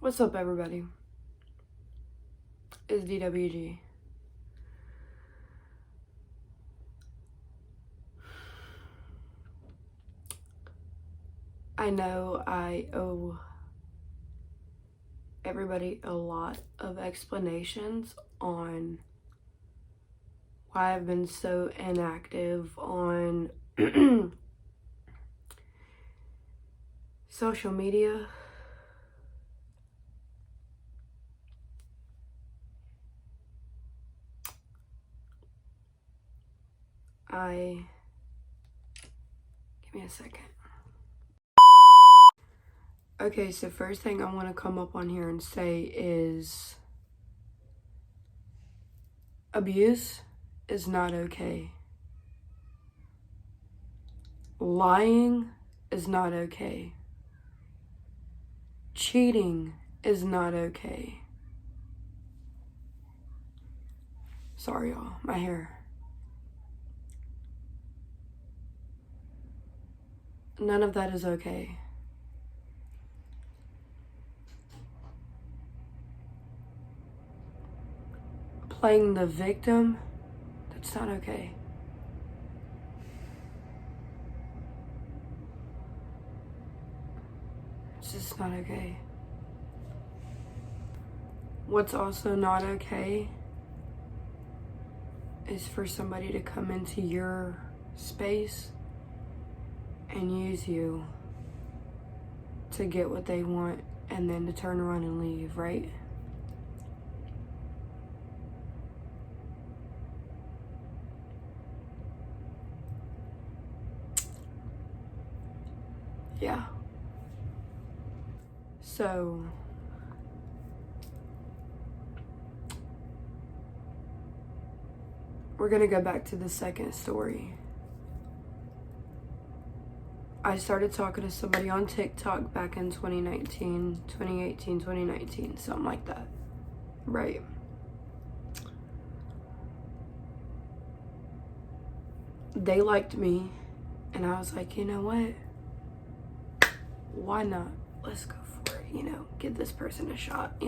What's up, everybody? It's DWG. I know I owe everybody a lot of explanations on why I've been so inactive on social media. Give me a second. Okay, so first thing I want to come up on here and say is abuse is not okay. Lying is not okay. Cheating is not okay. Sorry, y'all, my hair. None of that is okay. Playing the victim, that's not okay. It's just not okay. What's also not okay is for somebody to come into your space and use you to get what they want and then to turn around and leave, right? Yeah. So we're gonna go back to the second story. I started talking to somebody on TikTok back in 2018, 2019, something like that, right? They liked me, and I was like, you know what? Why not? Let's go for it, give this person a shot,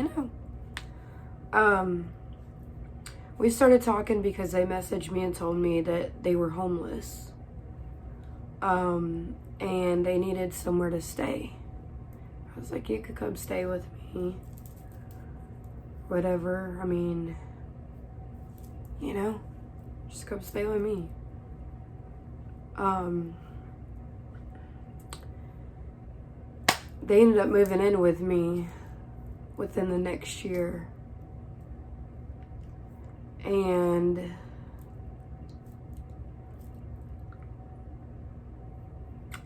We started talking because they messaged me and told me that they were homeless. And they needed somewhere to stay. I was like, you could come stay with me. Whatever, just come stay with me. They ended up moving in with me within the next year. And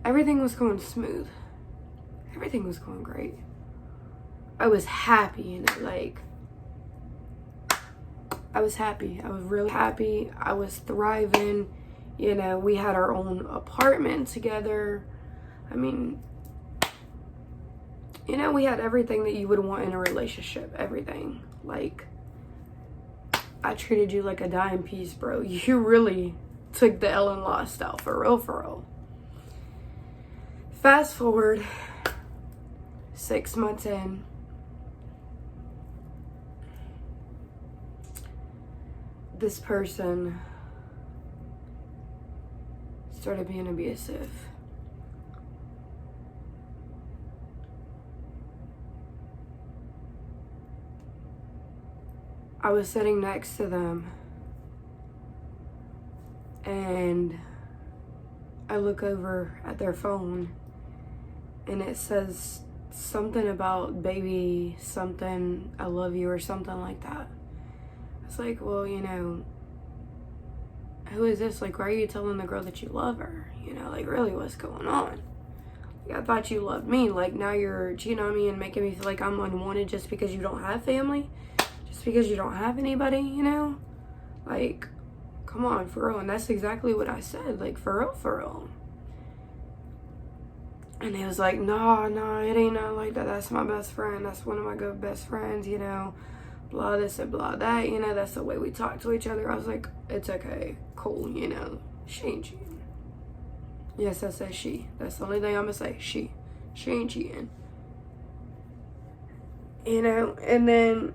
everything was going smooth. Everything was going great. I was happy, I was happy. I was really happy. I was thriving. We had our own apartment together. We had everything that you would want in a relationship. Everything. I treated you like a dime piece, bro. You really took the L and lost out. For real, for real. Fast forward 6 months in. This person started being abusive. I was sitting next to them and I look over at their phone and it says something about baby something, I love you or something like that. It's like, well, who is this? Why are you telling the girl that you love her? Really, what's going on? I thought you loved me. Now you're cheating on me and making me feel like I'm unwanted just because you don't have family? Just because you don't have anybody, come on, for real. And that's exactly what I said, for real, for real. And he was like, no, it ain't nothing like that. That's my best friend. That's one of my good best friends, blah this and blah that, that's the way we talk to each other. I was like, it's okay, cool, she ain't cheating. Yes, I said she. That's the only thing I'm gonna say, she ain't cheating. you know, and then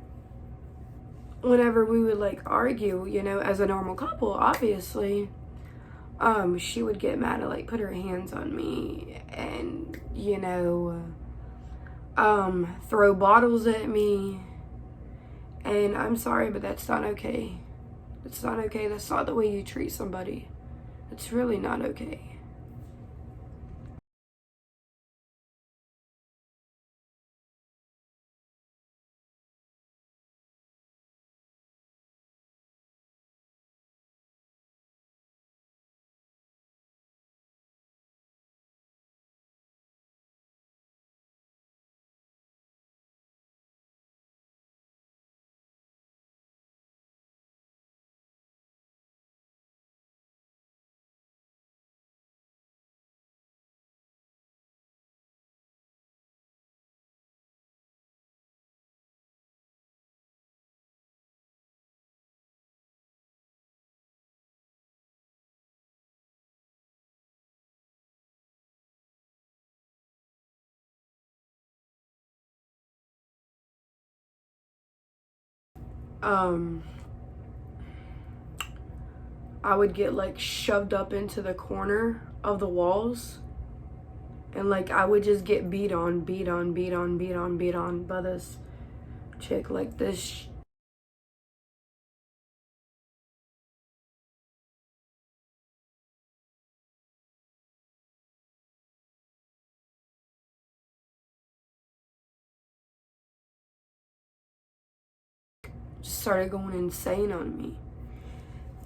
whenever we would like argue, you know, as a normal couple, obviously, she would get mad and like put her hands on me and, you know, throw bottles at me. And I'm sorry, but that's not okay. It's not okay. That's not the way you treat somebody. It's really not okay. Um, I would get like shoved up into the corner of the walls, and like I would just get beat on by this chick. Like this started going insane on me.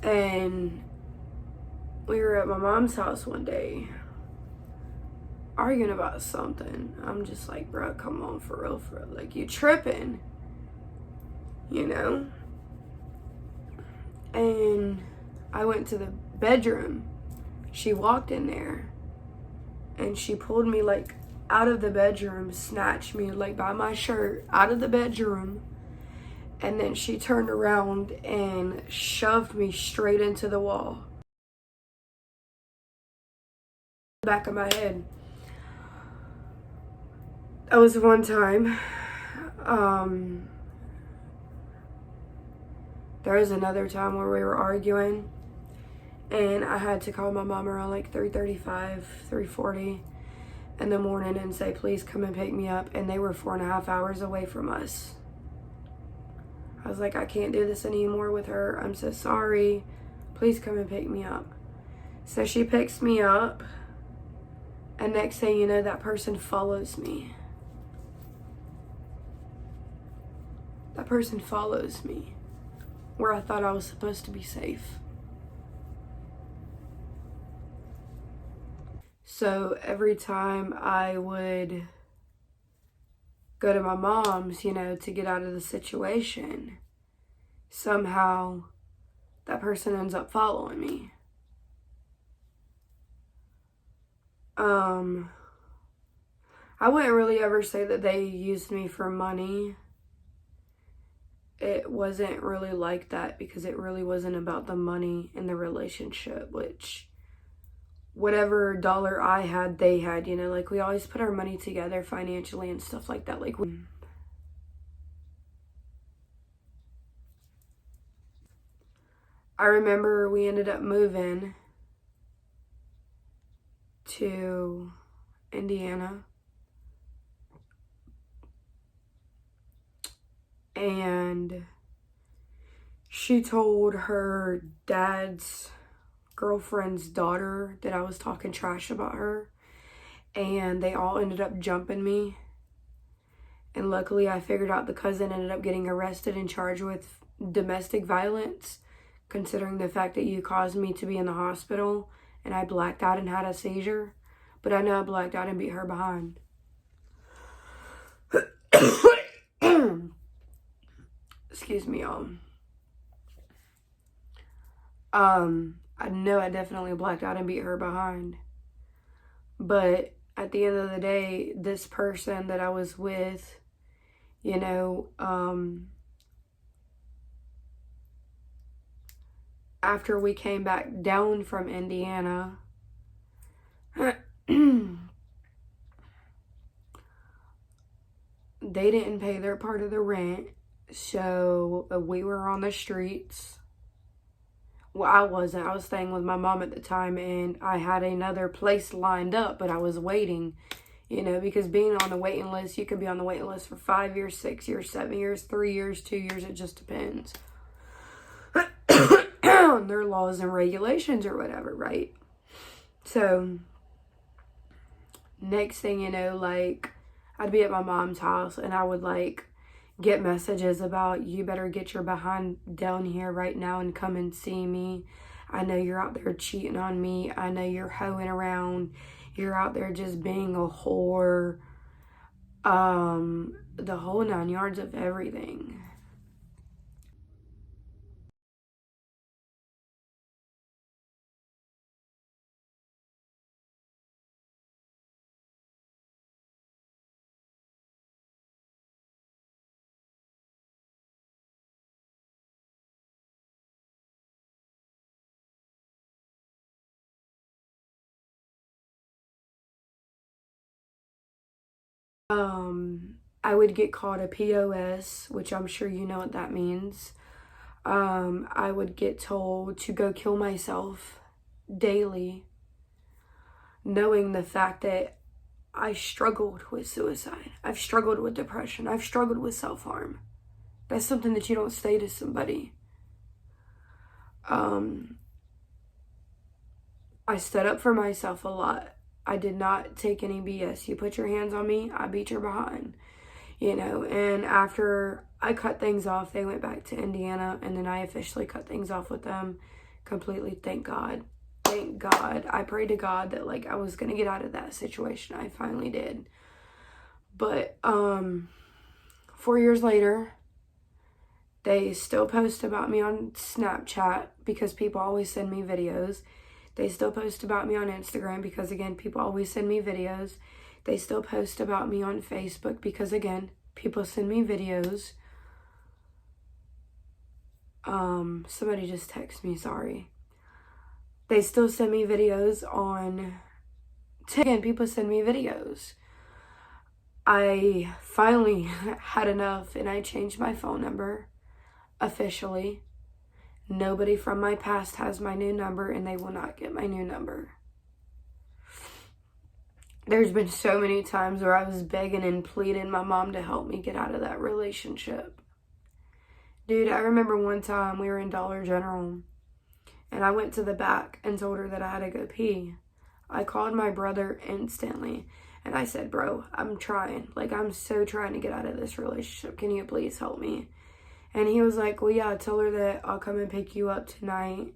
And we were at my mom's house one day arguing about something. I'm just like, bro, come on, for real, for real. Like, you tripping, you know? And I went to the bedroom. She walked in there and she pulled me like out of the bedroom, snatched me like by my shirt out of the bedroom. And then she turned around and shoved me straight into the wall. Back of my head. That was one time. There was another time where we were arguing and I had to call my mom around like 3:35, 3:40 in the morning and say, please come and pick me up. And they were 4.5 hours away from us. I was like, I can't do this anymore with her. I'm so sorry. Please come and pick me up. So she picks me up, and next thing you know, that person follows me. That person follows me where I thought I was supposed to be safe. So every time I would go to my mom's, you know, to get out of the situation, somehow that person ends up following me. I wouldn't really ever say that they used me for money. It wasn't really like that because it really wasn't about the money in the relationship, which whatever dollar I had, they had, you know, like we always put our money together financially and stuff like that. I remember we ended up moving to Indiana, and she told her dad's girlfriend's daughter that I was talking trash about her, and they all ended up jumping me. And luckily I figured out the cousin ended up getting arrested and charged with domestic violence, considering the fact that you caused me to be in the hospital and I blacked out and had a seizure. But I know I blacked out and beat her behind. Excuse me, y'all. I know I definitely blacked out and beat her behind. But at the end of the day, this person that I was with, you know, after we came back down from Indiana, they didn't pay their part of the rent, so we were on the streets. Well, I wasn't. I was staying with my mom at the time, and I had another place lined up, but I was waiting, you know, because being on the waiting list, you could be on the waiting list for 5 years, 6 years, 7 years, 3 years, 2 years. It just depends on their laws and regulations or whatever, right? So, next thing you know, like, I'd be at my mom's house, and I would, like, get messages about, you better get your behind down here right now and come and see me. I know you're out there cheating on me. I know you're hoeing around. You're out there just being a whore. The whole 9 yards of everything. I would get called a POS, which I'm sure you know what that means. I would get told to go kill myself daily, knowing the fact that I struggled with suicide. I've struggled with depression. I've struggled with self-harm. That's something that you don't say to somebody. I stood up for myself a lot. I did not take any BS. You put your hands on me, I beat your behind. You know, and after I cut things off, they went back to Indiana, and then I officially cut things off with them completely. Thank God. Thank God. I prayed to God that, like, I was going to get out of that situation. I finally did. But 4 years later, they still post about me on Snapchat because people always send me videos. They still post about me on Instagram because, again, people always send me videos. They still post about me on Facebook because, again, people send me videos. Somebody just texted me, sorry. They still send me videos on, again, people send me videos. I finally had enough, and I changed my phone number officially. Nobody from my past has my new number, and they will not get my new number. There's been so many times where I was begging and pleading my mom to help me get out of that relationship. Dude, I remember one time we were in Dollar General, and I went to the back and told her that I had to go pee. I called my brother instantly, and I said, bro, I'm trying. Like, I'm so trying to get out of this relationship. Can you please help me? And he was like, well, yeah, tell her that I'll come and pick you up tonight,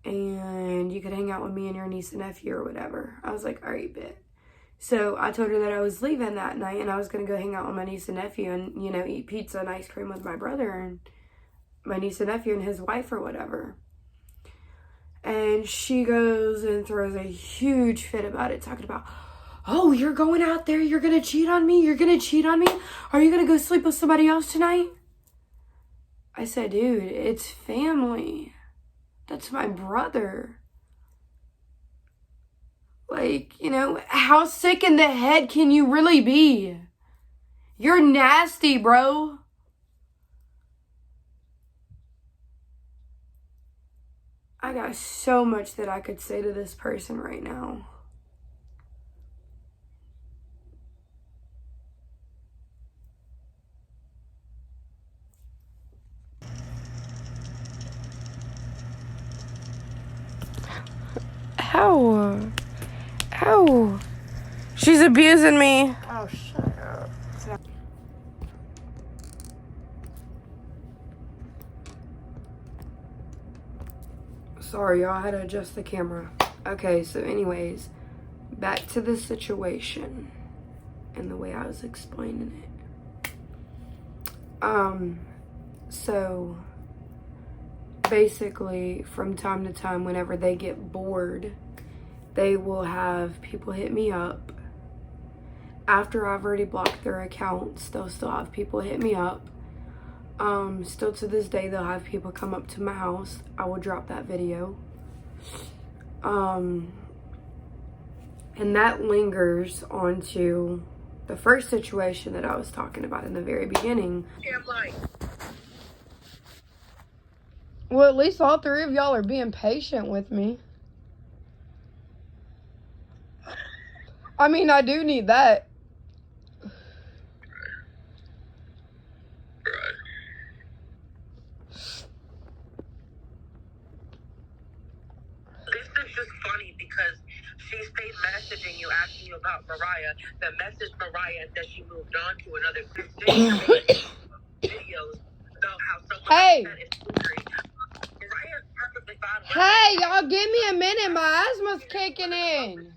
and you could hang out with me and your niece and nephew or whatever. I was like, all right, bet. So I told her that I was leaving that night, and I was going to go hang out with my niece and nephew and, you know, eat pizza and ice cream with my brother and my niece and nephew and his wife or whatever. And she goes and throws a huge fit about it, talking about, oh, you're going out there, you're going to cheat on me, you're going to cheat on me? Are you going to go sleep with somebody else tonight? I said, dude, it's family. That's my brother. Like, you know, how sick in the head can you really be? You're nasty, bro. I got so much that I could say to this person right now. Ow. Ow. She's abusing me. Oh, shut up. Sorry, y'all, I had to adjust the camera. Okay, so anyways, back to the situation and the way I was explaining it. So basically, from time to time, whenever they get bored, they will have people hit me up. After I've already blocked their accounts, they'll still have people hit me up. Still to this day, they'll have people come up to my house. I will drop that video. And that lingers onto the first situation that I was talking about in the very beginning. Well, at least all three of y'all are being patient with me. I mean, I do need that. This is just funny because she stayed messaging you, asking you about Mariah. Then messaged Mariah and said she moved on to another videos about how someone Hey. said it's scary. Mariah is perfectly fine. Hey, y'all, give me a minute. My asthma's kicking in.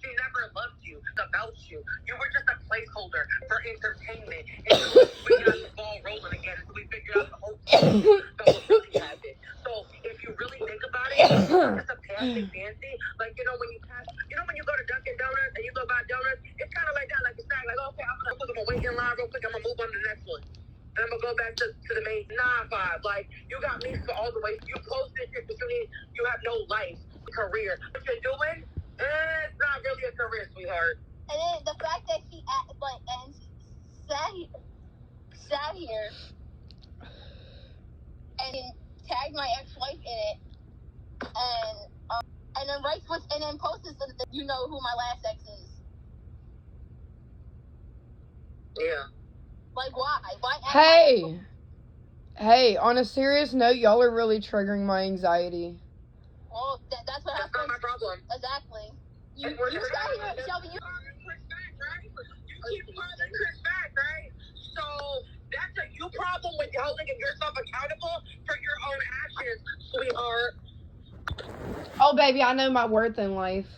She never loved you, about you. You were just a placeholder for entertainment. And we got the ball rolling again until we figured out the whole thing. So what really happened. So if you really think about it, it's just a passing fancy. Like, you know, when you pass, you know, when you go to Dunkin' Donuts and you go buy donuts, it's kind of like that, like a snack. Like, okay, I'm gonna wait in line real quick. I'm gonna move on to the next one. And I'm gonna go back to the main 9-5. Like, you got me for all the way. You posted it because you have no life, career. What you're doing, it's not really a career, sweetheart. And then the fact that she sat here and tagged my ex-wife in it, and then and then posted so that you know who my last ex is. Yeah. Like, why? Hey, on a serious note, y'all are really triggering my anxiety. Well, that's what happens. That's not my problem. Exactly. You sat here, Shelby, you keep calling Chris back, right? So that's a you problem with holding yourself accountable for your own actions, sweetheart. Oh, baby, I know my worth in life.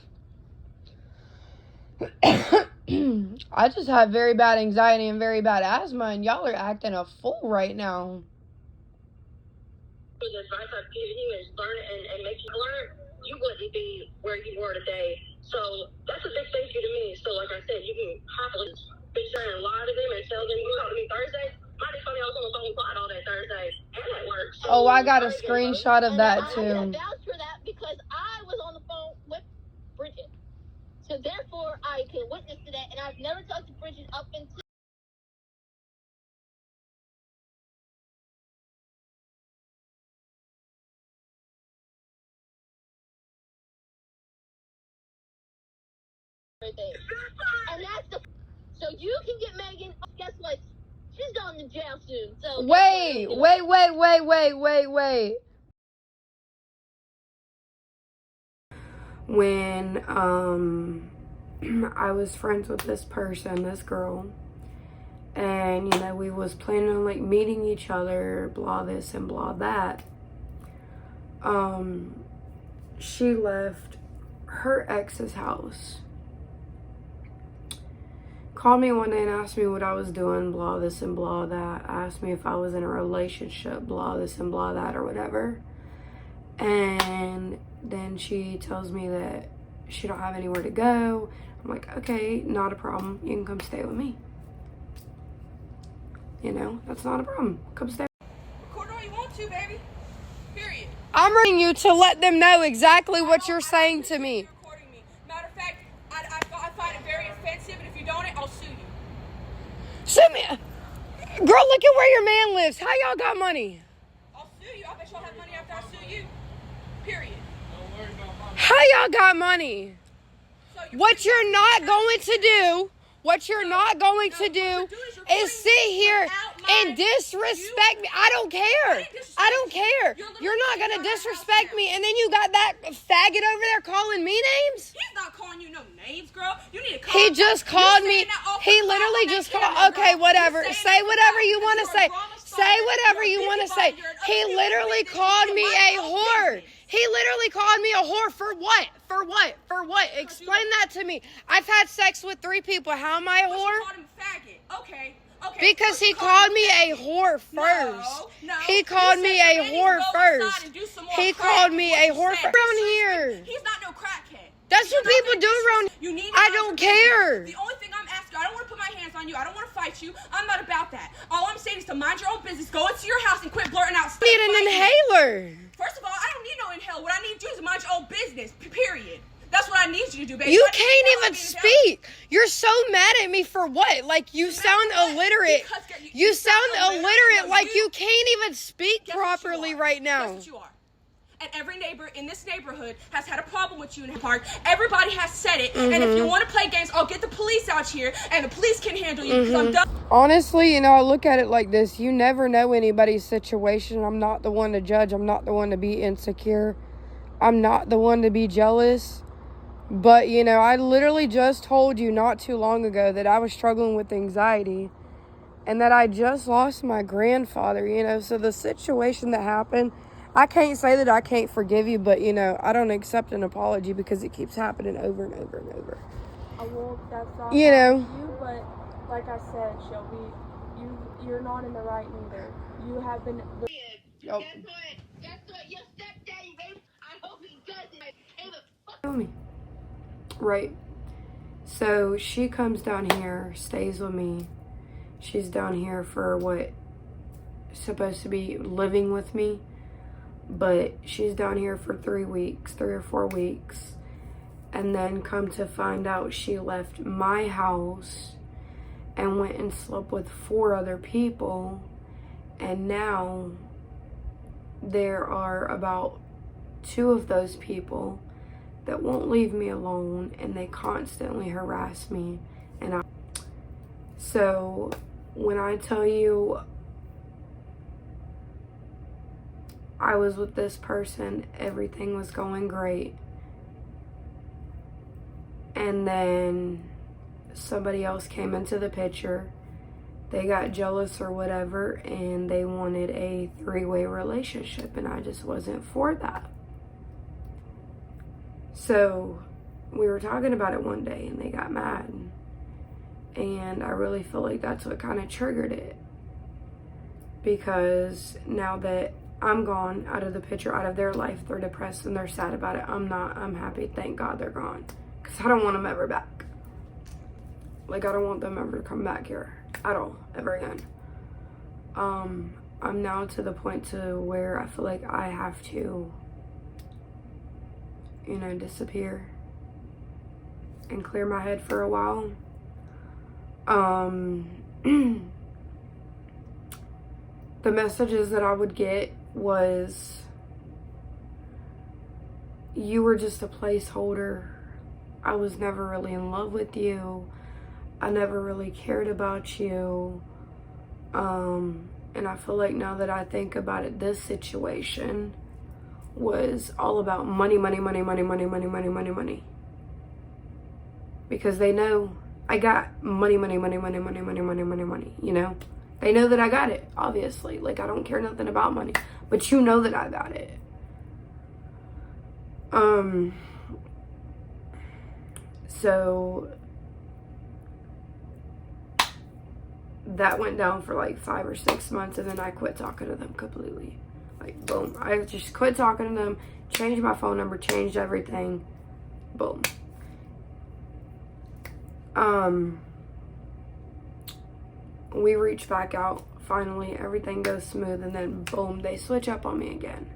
I just have very bad anxiety and very bad asthma, and y'all are acting a fool right now. The advice I'd give you is learn and make you learn. You wouldn't be where you were today. So that's a big thank you to me. So like I said, you can happily bitch there and lie to them and tell them you talked to me Thursday. Might be funny, I was on the phone quiet all day Thursday and at work. So Oh, I got a screenshot of that I too. can vouch for that because I was on the phone with Bridget. So therefore, I can witness to that, and I've never talked to Bridget up until. And that's the. So you can get Megan. Guess what? She's going to jail soon. So Wait. When I was friends with this person, this girl, and you know, we was planning on like meeting each other, blah this and blah that. She left her ex's house. Called me one day and asked me what I was doing, blah this and blah that. Asked me if I was in a relationship, blah this and blah that or whatever. And then she tells me that she don't have anywhere to go. I'm like, okay, not a problem. You can come stay with me. You know, that's not a problem. Come stay. Record all you want to, baby. Period. I'm writing you to let them know exactly what you're saying to me. You're recording me. Matter of fact, I find it very offensive, and if you don't, I'll sue you. Sue me. Girl, look at where your man lives. How y'all got money? I'll sue you. I bet y'all have money after I sue you. Period. How y'all got money? So What you're not going to do is sit here and disrespect me. I don't care. You're not going to disrespect me, and then you got that faggot over there calling me names? He's not calling you no names, girl. You need to call He just called me. He literally just called. Okay, whatever. Say whatever you want to say. Say whatever you want to say. He literally called me a whore. He literally called me a whore for what? For what? For what? Explain that to me. I've had sex with 3 people. How am I a But you whore? called him a faggot. Okay. Because he called me a whore first. He called me a whore first. He called me a whore around here. He's not no crackhead. That's what people do around here. I don't care. The only thing I'm asking, I don't want to put my hands on you. I don't want to fight you. I'm not about that. All I'm saying is to mind your own business. Go into your house and quit blurting out stuff. I need an inhaler. First of all, I don't need no inhaler. What I need to do is mind your own business. Period. That's what I need you to do, baby. You can't even speak. You're so mad at me for what? Like, you sound illiterate. You sound illiterate, like you can't even speak properly right now. Guess what you are? And every neighbor in this neighborhood has had a problem with you in the park. Everybody has said it. And if you want to play games, I'll get the police out here, and the police can handle you because I'm done. Honestly, you know, I look at it like this. You never know anybody's situation. I'm not the one to judge. I'm not the one to be insecure. I'm not the one to be jealous. But, you know, I literally just told you not too long ago that I was struggling with anxiety and that I just lost my grandfather, you know. So the situation that happened, I can't say that I can't forgive you, but, you know, I don't accept an apology because it keeps happening over and over and over. Well, that's not You know. you, but like I said, Shelby, you're not in the right neither. You have been. Oh. Guess what? Your stepdaddy, baby. I hope he does it. Hey, the Tell me. Right. So she comes down here, stays with me. She's down here for what? Supposed to be living with me. But she's down here for 3 weeks, 3 or 4 weeks. And then come to find out she left my house and went and slept with 4 other people. And now there are about 2 of those people that won't leave me alone, and they constantly harass me. So when I tell you I was with this person, everything was going great, and then somebody else came into the picture. They got jealous or whatever, and they wanted a 3-way relationship, and I just wasn't for that. So we were talking about it one day, and they got mad, and I really feel like that's what kind of triggered it, because now that I'm gone out of the picture, out of their life, they're depressed and they're sad about it. I'm not. I'm happy. Thank God they're gone, because I don't want them ever back. Like, I don't want them ever to come back here at all, ever again. I'm now to the point to where I feel like I have to, you know, disappear and clear my head for a while. The messages that I would get was, you were just a placeholder. I was never really in love with you. I never really cared about you. And I feel like now that I think about it, this situation was all about money, money, money, money, money, money, money, money, money. Because they know I got money, money, money, money, money, money, money, money, money, you know? They know that I got it, obviously. Like, I don't care nothing about money. But you know that I got it. So that went down for like 5 or 6 months, and then I quit talking to them completely. Like, boom. I just quit talking to them, changed my phone number, changed everything. Boom. We reach back out. Finally, everything goes smooth, and then boom, they switch up on me again.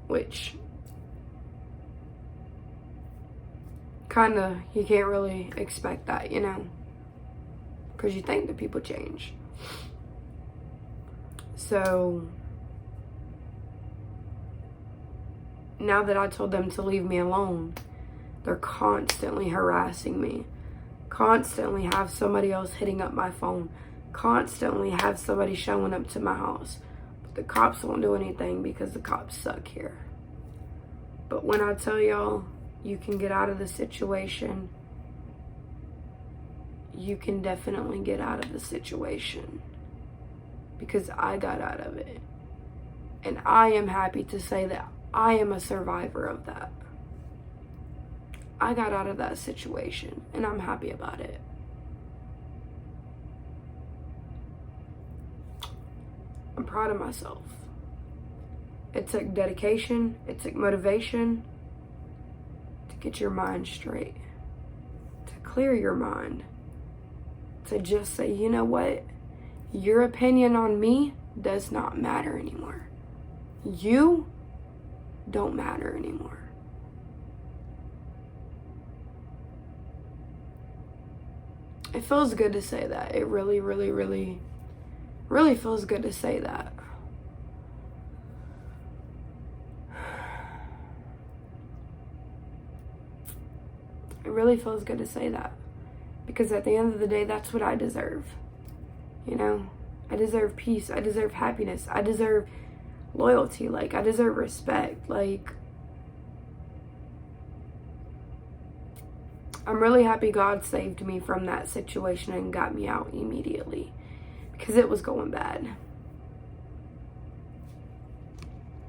Which kinda, you can't really expect that, you know? Because you think that people change. So now that I told them to leave me alone, they're constantly harassing me. Constantly have somebody else hitting up my phone. Constantly have somebody showing up to my house. But the cops won't do anything because the cops suck here. But when I tell y'all you can get out of the situation, you can definitely get out of the situation. Because I got out of it. And I am happy to say that I am a survivor of that. I got out of that situation, and I'm happy about it. I'm proud of myself. It took dedication, it took motivation to get your mind straight, to clear your mind, to just say, you know what? Your opinion on me does not matter anymore. You don't matter anymore. It feels good to say that. It really, really, really, really feels good to say that. It really feels good to say that. Because at the end of the day, that's what I deserve. You know? I deserve peace. I deserve happiness. I deserve loyalty. Like, I deserve respect. Like, I'm really happy God saved me from that situation and got me out immediately. Because it was going bad.